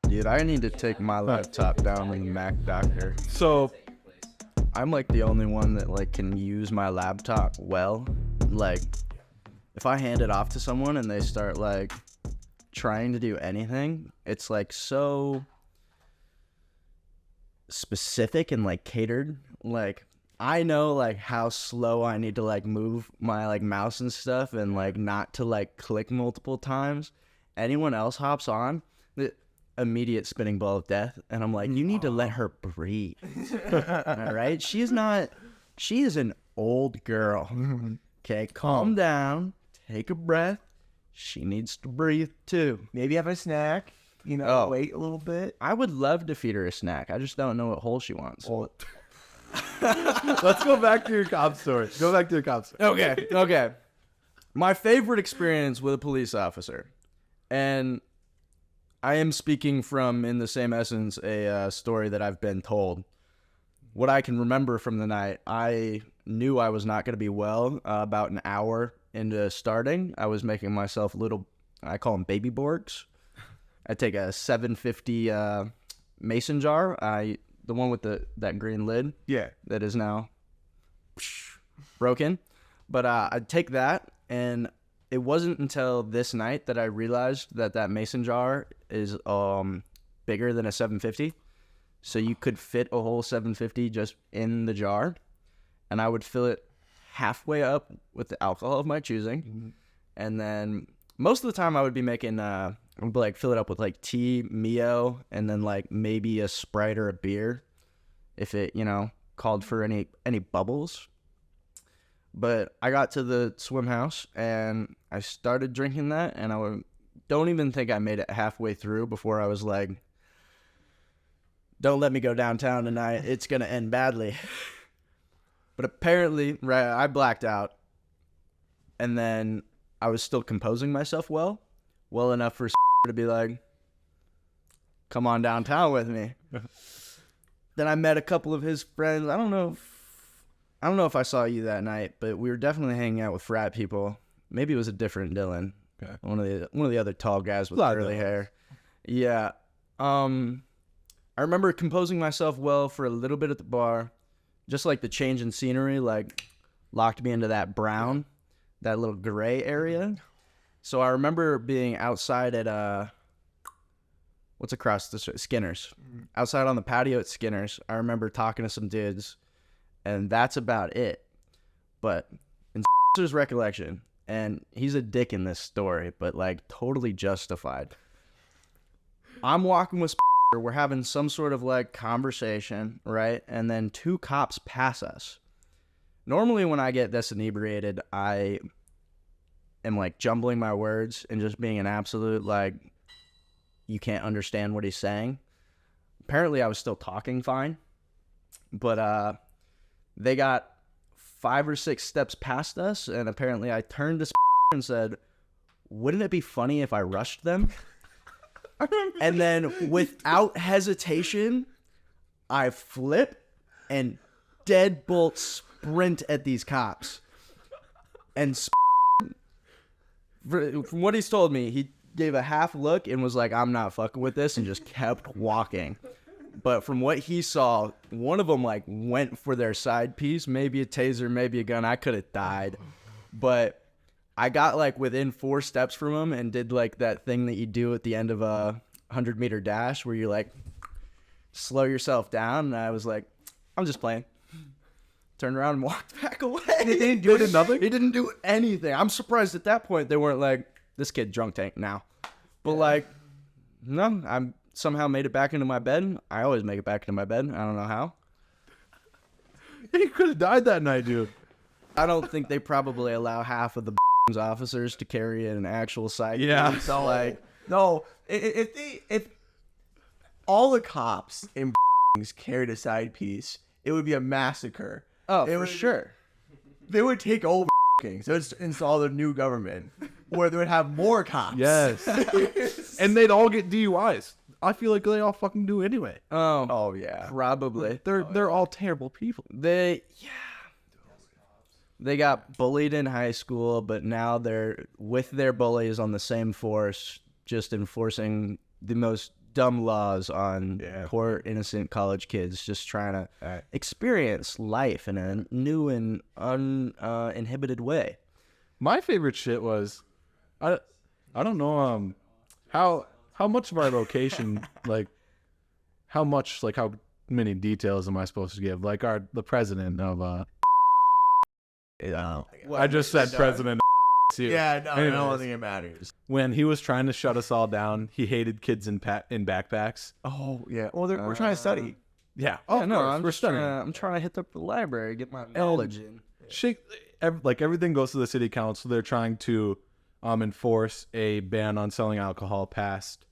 Dude, I need to take my laptop down to the Mac doctor. So, I'm like the only one that like can use my laptop well. Like, if I hand it off to someone and they start like trying to do anything, it's like so specific and like catered. Like, I know like how slow I need to like move my like mouse and stuff and like not to like click multiple times. Anyone else hops on, the immediate spinning ball of death, and I'm like, you need to let her breathe. All right, she is an old girl. Okay, calm down, take a breath. She needs to breathe too. Maybe have a snack. Wait a little bit. I would love to feed her a snack. I just don't know what hole she wants. Well, let's go back to your cop story. Okay. My favorite experience with a police officer, and I am speaking from, in the same essence, a story that I've been told. What I can remember from the night, I knew I was not going to be well about an hour into starting. I was making myself little, I call them baby Borgs. I take a 750 mason jar, the one with that green lid. yeah. That is now broken. But I'd take that, and it wasn't until this night that I realized that mason jar is bigger than a 750. So you could fit a whole 750 just in the jar, and I would fill it halfway up with the alcohol of my choosing. And then most of the time I would be making like fill it up with like tea, Mio, and then like maybe a Sprite or a beer if it, called for any bubbles. But I got to the swim house and I started drinking that, and don't even think I made it halfway through before I was like, don't let me go downtown tonight. It's going to end badly. But apparently, right, I blacked out, and then I was still composing myself well enough for to be like, come on downtown with me. Then I met a couple of his friends. I don't know if I saw you that night, but we were definitely hanging out with frat people. Maybe it was a different Dylan. Okay. One of the other tall guys with curly hair. Yeah. I remember composing myself well for a little bit at the bar. Just like the change in scenery, like locked me into that brown, that little gray area. So I remember being outside at what's across the street? Skinner's. Outside on the patio at Skinner's. I remember talking to some dudes, and that's about it. But in his recollection, and he's a dick in this story, but like totally justified. I'm walking with we're having some sort of like conversation, right? And then two cops pass us. Normally when I get this inebriated, I am like jumbling my words and just being an absolute like, you can't understand what he's saying. Apparently I was still talking fine, but they got 5 or 6 steps past us, and apparently I turned to and said, wouldn't it be funny if I rushed them? And then without hesitation, I flip and deadbolt sprint at these cops. And from what he's told me, he gave a half look and was like, I'm not fucking with this, and just kept walking. But from what he saw, one of them like went for their side piece, maybe a taser, maybe a gun. I could have died. But I got like within 4 steps from him and did like that thing that you do at the end of a 100-meter dash where you like slow yourself down. And I was like, I'm just playing. Turned around and walked back away. They didn't do nothing? He didn't do anything. I'm surprised at that point they weren't like, this kid drunk tank now. But like, no, I'm somehow made it back into my bed. I always make it back into my bed. I don't know how. You could have died that night, dude. I don't think they probably allow half of the officers to carry an actual side. Yeah. So like, No, if all the cops in carried a side piece, it would be a massacre. oh, It for would- sure. They would take over. They would install the new government where they would have more cops. Yes. And they'd all get DUIs. I feel like they all fucking do anyway. Oh, Oh yeah. probably. They're all terrible people. They got bullied in high school, but now they're with their bullies on the same force, just enforcing the most dumb laws on Yeah. poor innocent college kids just trying to experience life in a new and uninhibited way. My favorite shit was, I don't know how much of our location like how many details am I supposed to give? Like the president of I just said president. Too. Yeah, no, I Anyways, don't think it matters. when he was trying to shut us all down, he hated kids in backpacks. Oh, yeah. Well, we're trying to study. Yeah. Oh no, I'm I'm trying to hit up the library, get my knowledge in. Everything goes to the city council. They're trying to enforce a ban on selling alcohol past,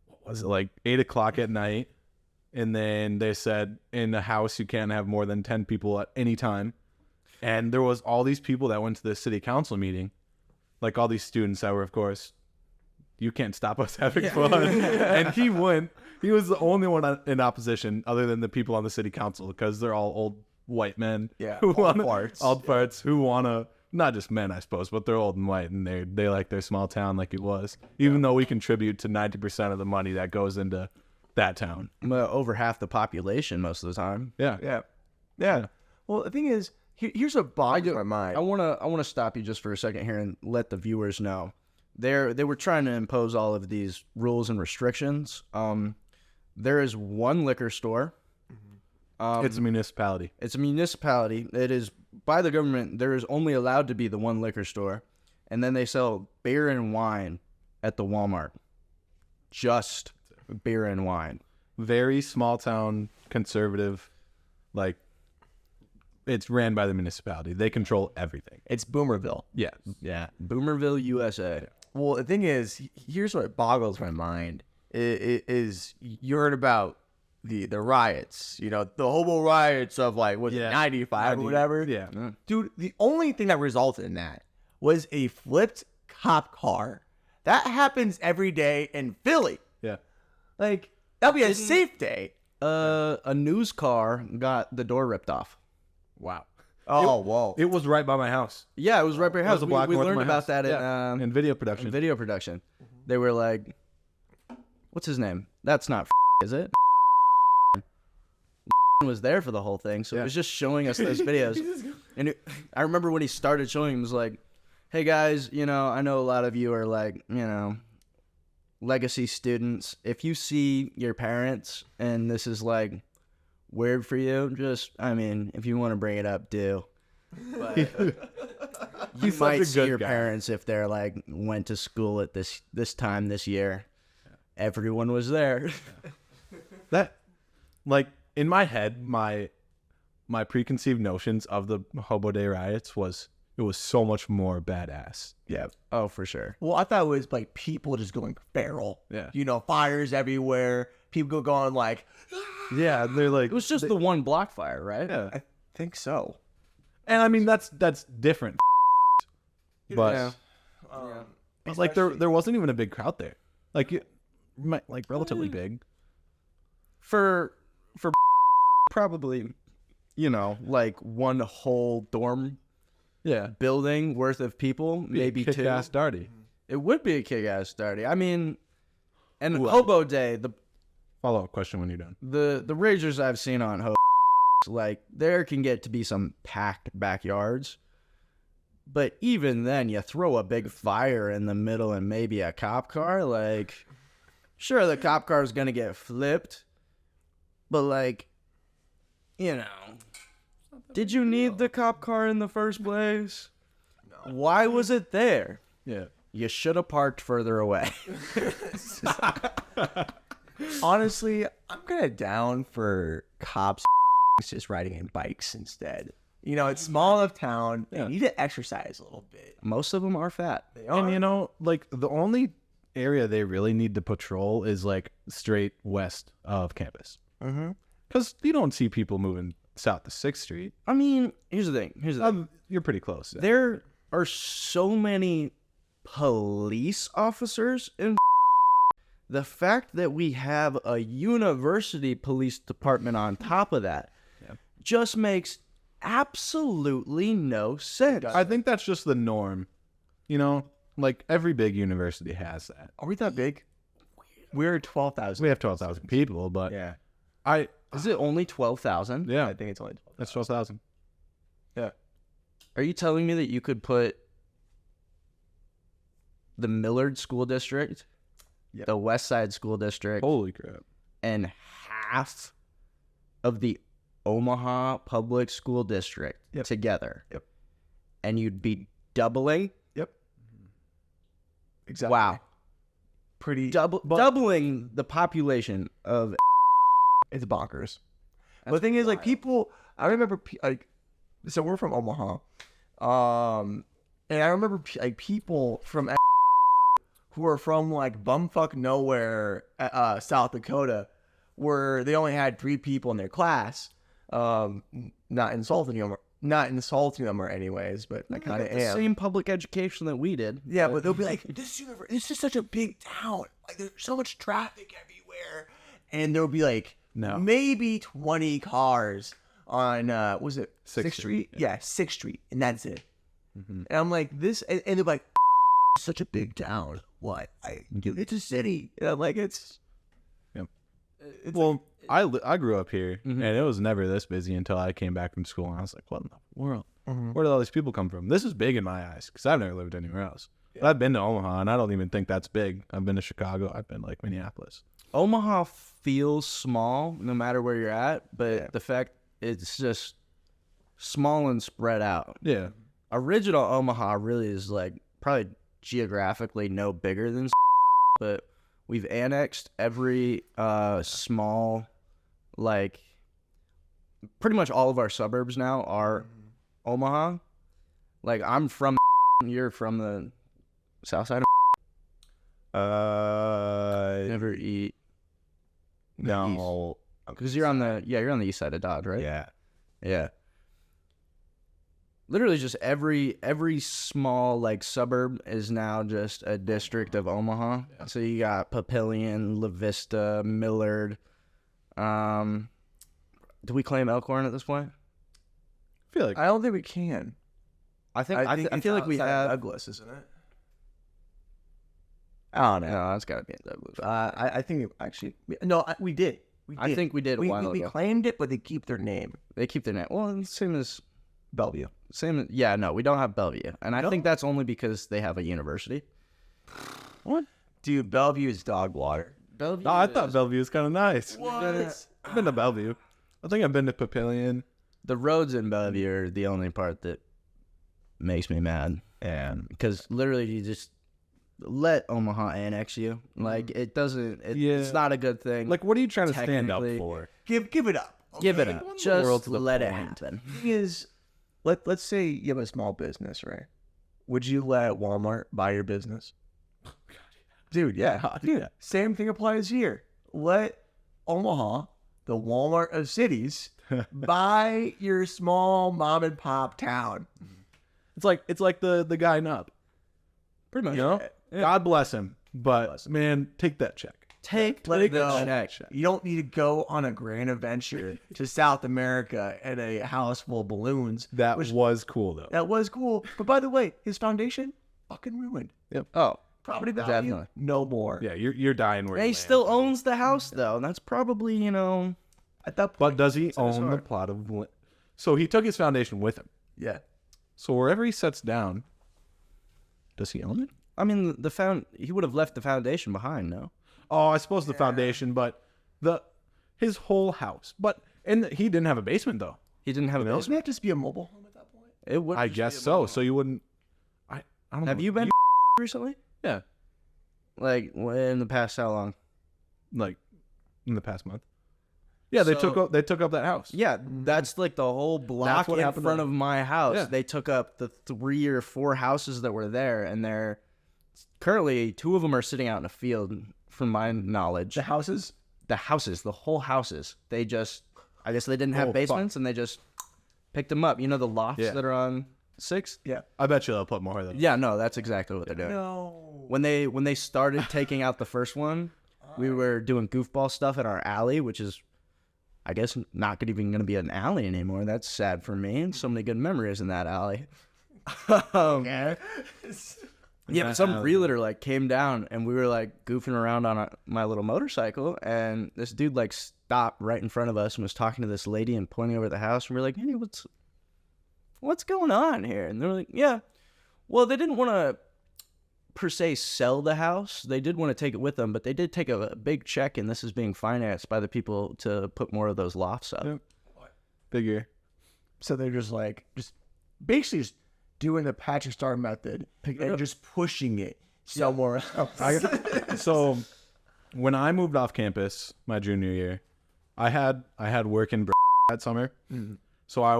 what was it, like 8 o'clock at night, and then they said in the house you can't have more than 10 people at any time. And there was all these people that went to the city council meeting, like all these students that were, of course, you can't stop us having fun. And he went. He was the only one in opposition, other than the people on the city council, because they're all old white men. Yeah, who old want farts. old farts who want to, not just men, I suppose, but they're old and white, and they like their small town like it was, even though we contribute to 90% of the money that goes into that town. Well, over half the population most of the time. Yeah. Yeah. Well, the thing is, here's what boggles my mind. I wanna stop you just for a second here and let the viewers know. They were trying to impose all of these rules and restrictions. There is one liquor store. It's a municipality. It's a municipality. It is by the government. There is only allowed to be the one liquor store, and then they sell beer and wine at the Walmart. Just beer and wine. Very small town, conservative, like it's ran by the municipality. They control everything. It's Boomerville. Yeah. Yeah. Boomerville, USA. Well, the thing is, here's what boggles my mind. Is you heard about the riots, the hobo riots of like, was it 95 or whatever? Yeah. Dude, the only thing that resulted in that was a flipped cop car. That happens every day in Philly. Yeah. Like, that'll be a safe day. A news car got the door ripped off. Wow. Oh, whoa. It was right by my house. Yeah, it was right by your That was house. a block We north of learned my about house. that Yeah. in In video production. video production. They were like, what's his name? That's not is it? Was there for the whole thing, so it was just showing us those videos. And I remember when he started showing him, he was like, hey guys, I know a lot of you are like, legacy students. If you see your parents and this is like weird for you, if you want to bring it up, do. But you He's might such a see good your guy. parents if they're like went to school at this time this year. Everyone was there. That, like, in my head, my preconceived notions of the Hobo Day riots was so much more badass. Yeah. Oh, for sure. Well, I thought it was like people just going feral. Yeah. Fires everywhere. People going like, Yeah, they're like, It was just the one block fire, right? yeah. I think so. And I mean that's different. But Yeah. but like there wasn't even a big crowd there. Like relatively big. For probably, like one whole dorm Yeah. building worth of people, maybe two. Kick-ass Darty. It would be a kick-ass party. I mean, and Ooh, Hobo Day, the Follow-up question when you're done. the ragers I've seen on Hobo, like there can get to be some packed backyards. But even then, you throw a big fire in the middle and maybe a cop car, like, sure, the cop car is going to get flipped. But, like, did you need the cop car in the first place? No. Why was it there? Yeah. You should have parked further away. Honestly, I'm kind of down for cops just riding in bikes instead. It's small enough town. They need to exercise a little bit. Most of them are fat. They are. And like the only area they really need to patrol is like straight west of campus. Mm-hmm. Because you don't see people moving south to 6th Street. I mean, here's the thing. You're pretty close. There are so many police officers in the fact that we have a university police department on top of that just makes absolutely no sense. I think that's just the norm. Like every big university has that. Are we that big? We're 12,000. We have 12,000 people, but Yeah. Is it only 12,000? yeah, I think it's only 12,000. that's 12,000. Are you telling me that you could put the Millard School District, Yep. the West Side School District, Holy crap! and half of the Omaha Public School District Yep. together? Yep. And you'd be doubling? Yep. Exactly. Wow. Pretty. Doubling the population of... It's bonkers. But That's the thing is, like, wild. people, I remember, like, so we're from Omaha. And I remember, like, people from who are from, like, bumfuck nowhere, South Dakota, where they only had 3 people in their class. Not insulting them or anyways, but I kind of the am. same public education that we did. Yeah, but they'll be like, this is such a big town. Like, there's so much traffic everywhere. And there'll be like maybe 20 cars on was it 6th Street? Yeah, 6th Street, and that's it. And I'm like, this, and they're like, such a big town. What? It's a city. And I'm like, it's. Well, I grew up here, and it was never this busy until I came back from school, and I was like, what in the world? Where did all these people come from? This is big in my eyes, because I've never lived anywhere else. But I've been to Omaha, and I don't even think that's big. I've been to Chicago. I've been, like, Minneapolis. Omaha feels small no matter where you're at, but the fact it's just small and spread out. Yeah. Original Omaha really is like probably geographically no bigger than, but we've annexed every small, like pretty much all of our suburbs now are Omaha. Like I'm from, you're from the south side of. Never eat. No. Because you're on the east side of Dodge, right? Yeah. Literally just every small like suburb is now just a district of Omaha. Yeah. So you got Papillion, La Vista, Millard. Do we claim Elkhorn at this point? I feel like I don't think we can. I feel like we have Douglas, isn't it? I don't know. No, that's got to be in Douglas. I think we did. I think we did a while we ago. claimed it, but they keep their name. They keep their name. Well, same as Bellevue. No, we don't have Bellevue. And I think that's only because they have a university. What? Dude, Bellevue is dog water. Bellevue. Oh, I thought Bellevue was kind of nice. What? I've been to Bellevue. I think I've been to Papillion. The roads in Bellevue are the only part that makes me mad. And Because literally you just let Omaha annex you. Like, it doesn't, it's not a good thing. like, what are you trying to stand up Technically- for? Give it up. Give it okay? up. the Just world to the let it point. happen. Thing is, let's say you have a small business, right? Would you let Walmart buy your business? Dude, yeah. Yeah. Same thing applies here. Let Omaha, the Walmart of cities, buy your small mom and pop town. It's like the guy Nub. Pretty much. You know? God bless him. But man, take that check. Let it the go. check. You don't need to go on a grand adventure to South America in a house full of balloons. That was cool though. That was cool. But by the way, his foundation fucking ruined. Oh. Property value, Definitely. no more. Yeah, you're dying where And you he land. still owns the house, though. And that's probably, At that point, But does he his own the heart. plot of land? So he took his foundation with him. yeah. So wherever he sets down, does he own it? I mean, he would have left the foundation behind, no? Oh, I suppose the foundation, but his whole house. But he didn't have a basement though. He didn't have a Doesn't basement. that just be a mobile home at that point? It would. I guess so. So you wouldn't. I don't know. Have you been recently? Yeah, Like, in the past how long? like in the past month. Yeah, they So- took up that house. Yeah, that's like the whole block what in happened front to- of my house. Yeah. They took up the 3 or 4 houses that were there, and they're currently 2 of them are sitting out in a field, from my knowledge. The houses? The whole houses. They just, I guess they didn't have Oh, fuck. basements, and they just picked them up. You know the lofts Yeah. that are on 6th? Yeah. I bet you they'll put more of them. Yeah, no, that's exactly what they're doing. No. When they started taking out the first one, we were doing goofball stuff in our alley, which is, I guess, not even going to be an alley anymore. That's sad for me. And so many good memories in that alley. Yeah. Yeah, but some realtor like came down and we were like goofing around on my little motorcycle, and this dude like stopped right in front of us and was talking to this lady and pointing over the house, and we're like, "Hey, what's going on here?" And they're like, "Yeah, well, they didn't want to per se sell the house. They did want to take it with them, but they did take a big check, and this is being financed by the people to put more of those lofts up." Yep. Figure. So they're just basically just doing the Patrick Star method and just pushing it somewhere else. So when I moved off campus my junior year, I had work in that summer. Mm-hmm. So I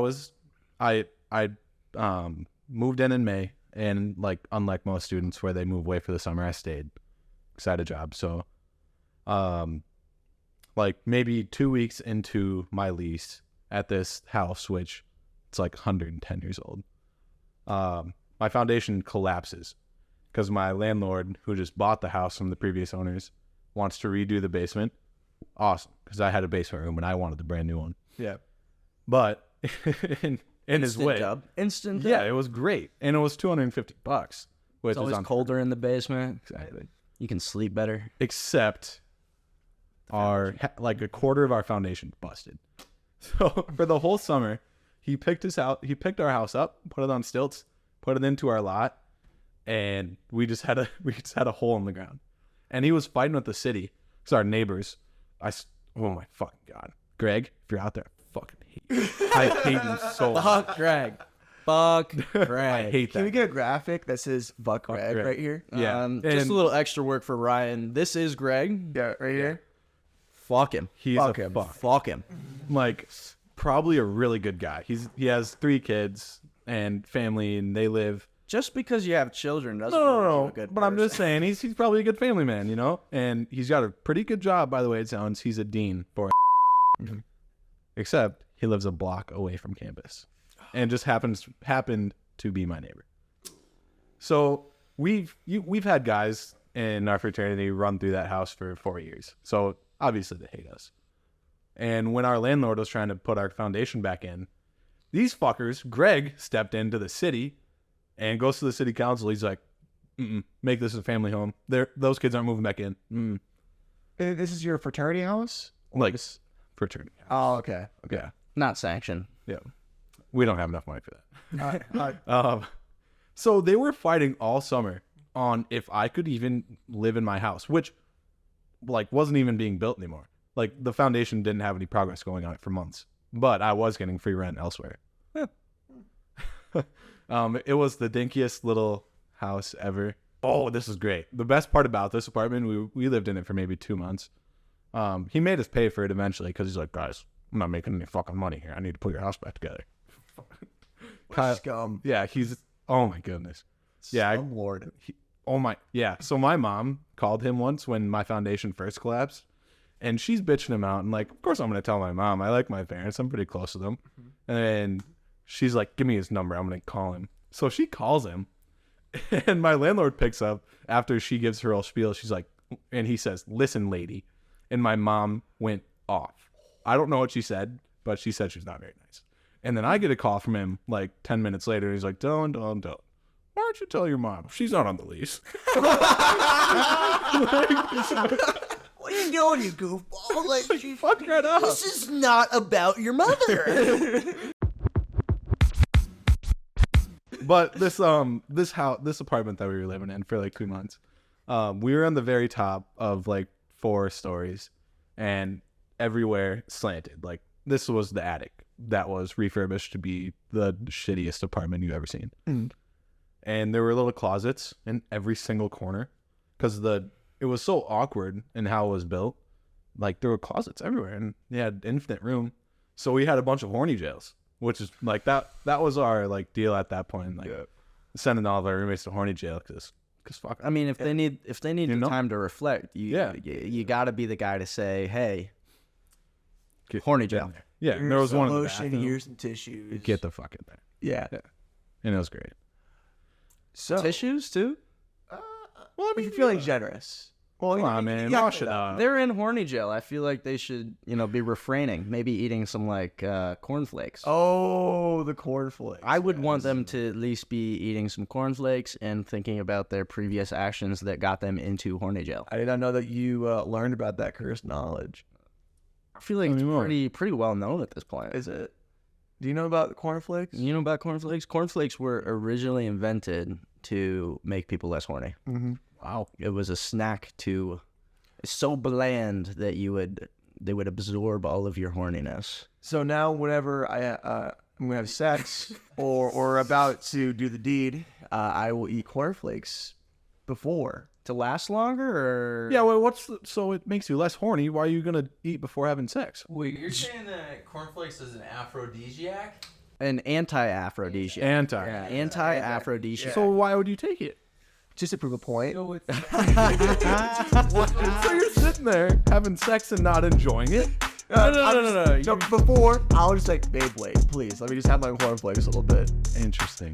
moved in May, and like unlike most students where they move away for the summer, I stayed because I had a job. So like maybe 2 weeks into my lease at this house, which it's like 110 years old, my foundation collapses because my landlord, who just bought the house from the previous owners, wants to redo the basement. Awesome, because I had a basement room and I wanted the brand new one. Yeah. But in his way, Instant yeah, dub. it was great, and it was $250, which It's is always colder in the basement. Exactly. You can sleep better. Except like a quarter of our foundation busted. So for the whole summer, he picked our house up, put it on stilts, put it into our lot, and we just had a hole in the ground. And he was fighting with the city. It's our neighbors. Oh my fucking God. Greg, if you're out there, I fucking hate you. I hate you so much. Fuck Greg. Fuck Greg. I hate Can we that. get a graphic that says "Fuck Greg" Greg. right here? Yeah. Just And- a little extra work for Ryan. This is Greg. Yeah, right here. Fuck him. He's Fuck a him. fuck. Fuck him. Like probably a really good guy. He has 3 kids and family, and they live. Just because you have children doesn't No, make you no. a good But I'm person. just saying he's probably a good family man, you know. And he's got a pretty good job, by the way. It sounds he's a dean for. Except he lives a block away from campus, and just happened to be my neighbor. So we've had guys in our fraternity run through that house for 4 years. So obviously they hate us. And when our landlord was trying to put our foundation back in, these fuckers, Greg stepped into the city and goes to the city council. He's like, make this a family home. Those kids aren't moving back in. This is your fraternity house? Like fraternity. Oh, okay. Yeah. Not sanctioned. Yeah. We don't have enough money for that. Uh, So they were fighting all summer on if I could even live in my house, which like wasn't even being built anymore. Like the foundation didn't have any progress going on it for months, but I was getting free rent elsewhere. It was the dinkiest little house ever. Oh, this is great. The best part about this apartment, we lived in it for maybe 2 months. He made us pay for it eventually because he's like, guys, I'm not making any fucking money here. I need to put your house back together. scum. Yeah, oh my goodness. Yeah, Scum lord. So my mom called him once when my foundation first collapsed, and she's bitching him out. And like, of course I'm going to tell my mom. I like my parents. I'm pretty close to them. And she's like, give me his number. I'm going to call him. So she calls him, and my landlord picks up after she gives her whole spiel. She's like, and he says, listen, lady. And my mom went off. I don't know what she said, but she said she's not very nice. And then I get a call from him like 10 minutes later. He's like, don't. Why don't you tell your mom? She's not on the lease. What are you doing, you goofball? Like, Fuck right up. this is not about your mother. But this apartment that we were living in for like 2 months, we were on the very top of like 4 stories, and everywhere slanted. Like this was the attic that was refurbished to be the shittiest apartment you've ever seen. And there were little closets in every single corner because it was so awkward in how it was built. Like there were closets everywhere, and they had infinite room. So we had a bunch of horny jails, which is like that was our like deal at that point. Like sending all of our roommates to horny jail because fuck. I mean, if they need You the know? time to reflect, you got to be the guy to say, hey, Get horny jail. Yeah, and there was one in the Lotion, bathroom. here's some tissues. Get the fuck in there. Yeah. And it was great. So, Tissues too? well, I mean, you're feeling generous. Well, Come on, man. yeah, Wash it up. They're in horny jail. I feel like they should, be refraining. Maybe eating some like cornflakes. Oh, the cornflakes. I would want them to at least be eating some cornflakes and thinking about their previous actions that got them into horny jail. I did not know that you learned about that cursed knowledge. I feel like it's Tell me more. pretty well known at this point. Is it? Do you know about the cornflakes? You know about cornflakes? Cornflakes were originally invented to make people less horny. Mm-hmm. Wow. It was a snack to it's so bland that they would absorb all of your horniness. So now, whenever I'm gonna have sex or about to do the deed, I will eat cornflakes before. To last longer, or Yeah, well, so it makes you less horny. Why are you gonna eat before having sex? Wait, you're saying that cornflakes is an aphrodisiac? an anti-aphrodisiac. Yeah, anti-aphrodisiac. So why would you take it? Just to prove a point. So it's So you're sitting there having sex and not enjoying it? No, before, I'll just like, babe, wait, please, let me just have my cornflakes a little bit. Interesting.